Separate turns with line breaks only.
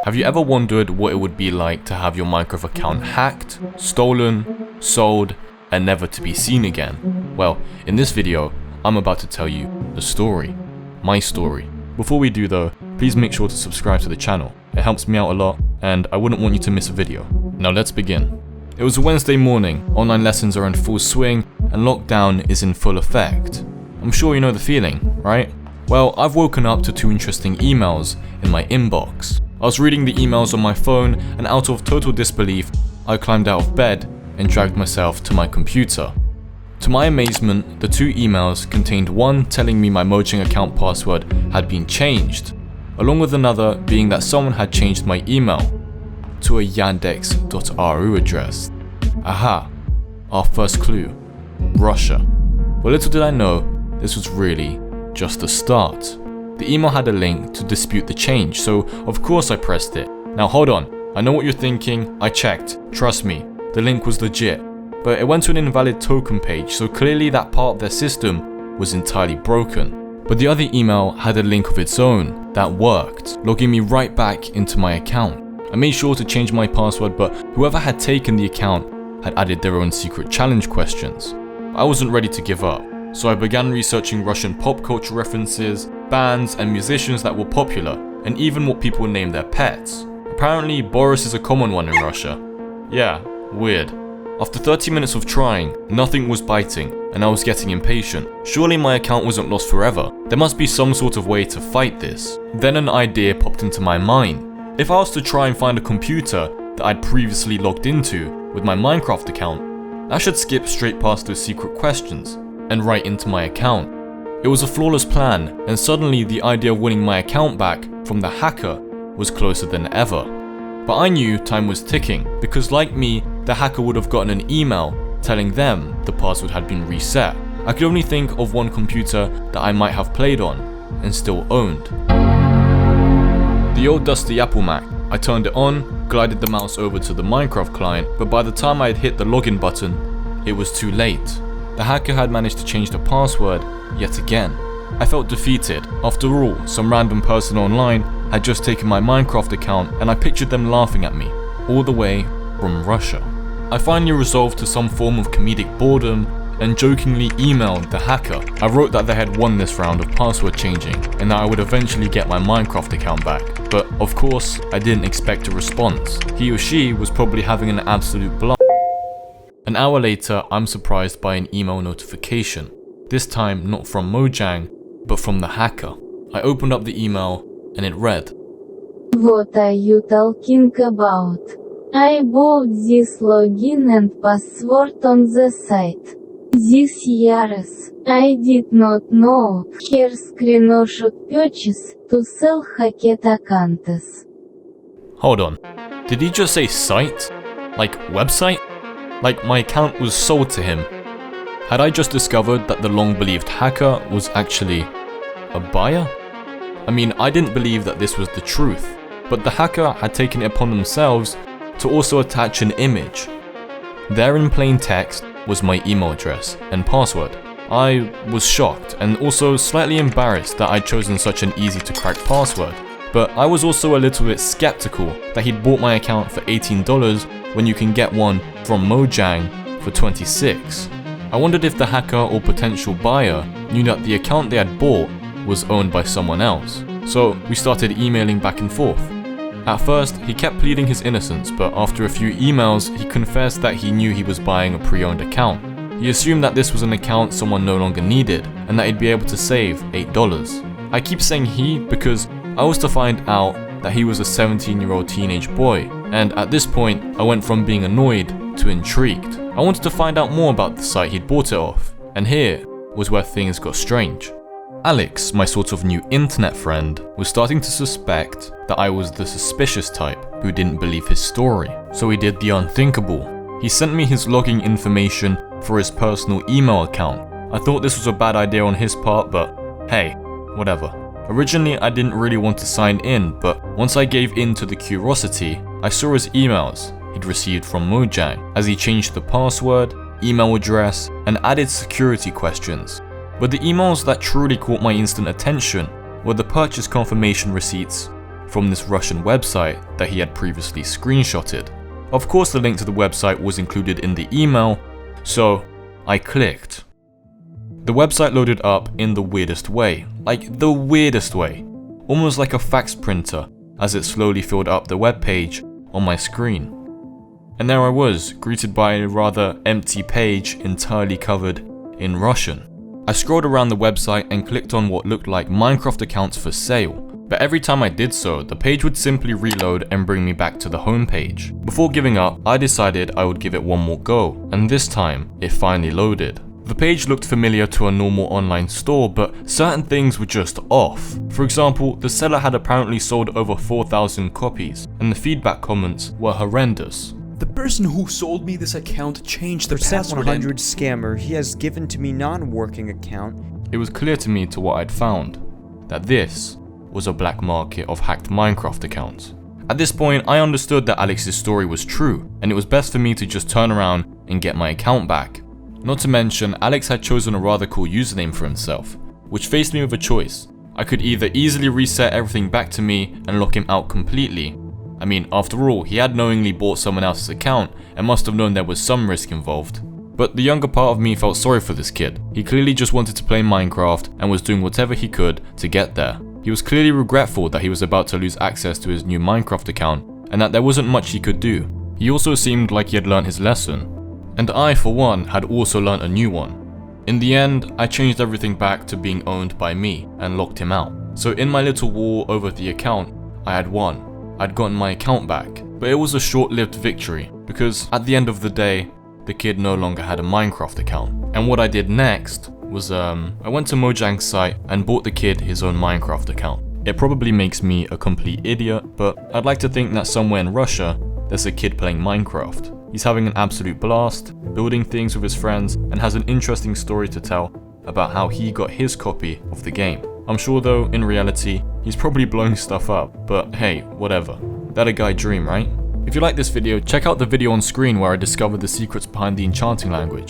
Have you ever wondered what it would be like to have your Minecraft account hacked, stolen, sold, and never to be seen again? Well, in this video, I'm about to tell you the story. My story. Before we do though, please make sure to subscribe to the channel. It helps me out a lot, and I wouldn't want you to miss a video. Now let's begin. It was a Wednesday morning, online lessons are in full swing, and lockdown is in full effect. I'm sure you know the feeling, right? Well, I've woken up to 2 interesting emails in my inbox. I was reading the emails on my phone, and out of total disbelief, I climbed out of bed and dragged myself to my computer. To my amazement, the 2 emails contained one telling me my Mojang account password had been changed, along with another being that someone had changed my email to a yandex.ru address. Aha, our first clue, Russia. Well, little did I know, this was really just the start. The email had a link to dispute the change, so of course I pressed it. Now hold on, I know what you're thinking, I checked, trust me, the link was legit. But it went to an invalid token page, so clearly that part of their system was entirely broken. But the other email had a link of its own that worked, logging me right back into my account. I made sure to change my password, but whoever had taken the account had added their own secret challenge questions. I wasn't ready to give up, so I began researching Russian pop culture references, bands and musicians that were popular, and even what people named their pets. Apparently, Boris is a common one in Russia. Yeah, weird. After 30 minutes of trying, nothing was biting, and I was getting impatient. Surely my account wasn't lost forever. There must be some sort of way to fight this. Then an idea popped into my mind. If I was to try and find a computer that I'd previously logged into with my Minecraft account, I should skip straight past those secret questions and right into my account. It was a flawless plan, and suddenly the idea of winning my account back from the hacker was closer than ever. But I knew time was ticking, because like me, the hacker would have gotten an email telling them the password had been reset. I could only think of one computer that I might have played on and still owned. The old dusty Apple Mac. I turned it on, glided the mouse over to the Minecraft client, but by the time I had hit the login button, it was too late. The hacker had managed to change the password yet again. I felt defeated. After all, some random person online had just taken my Minecraft account, and I pictured them laughing at me, all the way from Russia. I finally resolved to some form of comedic boredom and jokingly emailed the hacker. I wrote that they had won this round of password changing and that I would eventually get my Minecraft account back. But of course, I didn't expect a response. He or she was probably having an absolute blast. An hour later, I'm surprised by an email notification. This time not from Mojang, but from the hacker. I opened up the email and it read,
"What are you talking about? I bought this login and password on the site. This years, I did not know. Here screenshot purchase to sell hacked accounts."
Hold on, did he just say site? Like website? Like my account was sold to him? Had I just discovered that the long-believed hacker was actually a buyer? I mean, I didn't believe that this was the truth, but the hacker had taken it upon themselves to also attach an image. There in plain text was my email address and password. I was shocked and also slightly embarrassed that I'd chosen such an easy to crack password, but I was also a little bit skeptical that he'd bought my account for $18 when you can get one from Mojang for $26. I wondered if the hacker or potential buyer knew that the account they had bought was owned by someone else. So we started emailing back and forth. At first, he kept pleading his innocence, but after a few emails, he confessed that he knew he was buying a pre-owned account. He assumed that this was an account someone no longer needed, and that he'd be able to save $8. I keep saying he because I was to find out that he was a 17-year-old teenage boy, and at this point, I went from being annoyed to intrigued. I wanted to find out more about the site he'd bought it off, and here was where things got strange. Alex, my sort of new internet friend, was starting to suspect that I was the suspicious type who didn't believe his story. So he did the unthinkable. He sent me his login information for his personal email account. I thought this was a bad idea on his part, but hey, whatever. Originally, I didn't really want to sign in, but once I gave in to the curiosity, I saw his emails he'd received from Mojang as he changed the password, email address, and added security questions. But the emails that truly caught my instant attention were the purchase confirmation receipts from this Russian website that he had previously screenshotted. Of course, the link to the website was included in the email, so I clicked. The website loaded up in the weirdest way, like the weirdest way, almost like a fax printer as it slowly filled up the web page on my screen. And there I was, greeted by a rather empty page entirely covered in Russian. I scrolled around the website and clicked on what looked like Minecraft accounts for sale, but every time I did so, the page would simply reload and bring me back to the home page. Before giving up, I decided I would give it one more go, and this time, it finally loaded. The page looked familiar to a normal online store, but certain things were just off. For example, the seller had apparently sold over 4,000 copies, and the feedback comments were horrendous.
The person who sold me this account changed the password.
100 scammer. He has given to me non-working account.
It was clear to me to what I'd found, that this was a black market of hacked Minecraft accounts. At this point, I understood that Alex's story was true, and it was best for me to just turn around and get my account back. Not to mention, Alex had chosen a rather cool username for himself, which faced me with a choice. I could either easily reset everything back to me and lock him out completely. I mean, after all, he had knowingly bought someone else's account and must have known there was some risk involved. But the younger part of me felt sorry for this kid. He clearly just wanted to play Minecraft and was doing whatever he could to get there. He was clearly regretful that he was about to lose access to his new Minecraft account and that there wasn't much he could do. He also seemed like he had learnt his lesson. And I, for one, had also learnt a new one. In the end, I changed everything back to being owned by me and locked him out. So in my little war over the account, I had won. I'd gotten my account back, but it was a short-lived victory because at the end of the day, the kid no longer had a Minecraft account. And what I did next was I went to Mojang's site and bought the kid his own Minecraft account. It probably makes me a complete idiot, but I'd like to think that somewhere in Russia, there's a kid playing Minecraft. He's having an absolute blast, building things with his friends, and has an interesting story to tell about how he got his copy of the game. I'm sure though, in reality, he's probably blowing stuff up, but hey, whatever. That a guy dream, right? If you like this video, check out the video on screen where I discovered the secrets behind the enchanting language.